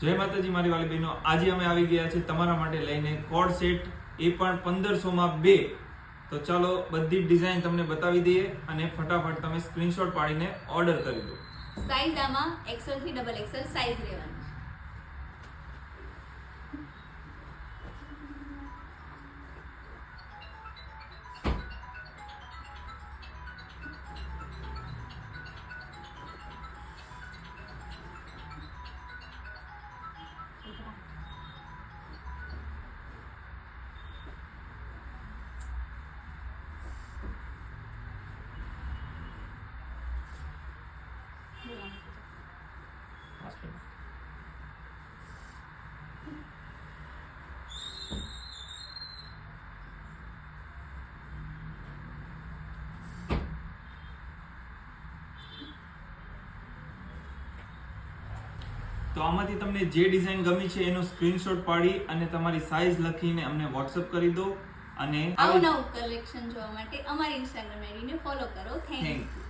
જય માતાજી મારી વાલી બહેનો, આજે અમે આવી ગયા છે તમારા માટે લઈને કોડ સેટ, એ પણ 1500 માં 2. તો ચાલો બધી ડિઝાઇન તમને બતાવી દઈએ અને ફટાફટ તમે સ્ક્રીનશોટ પાડીને ઓર્ડર કરી દો. સાઈઝ આમાં XL થી XXL સાઈઝ રહેવાની છે. તો આમાંથી તમને જે ડિઝાઇન ગમી છે એનો સ્ક્રીનશોટ પાડી અને તમારી સાઈઝ લખીને અમને WhatsApp કરી દો અને આવું નવું કલેક્શન જોવા માટે અમારી Instagram આઈડીને ફોલો કરો. Thank you.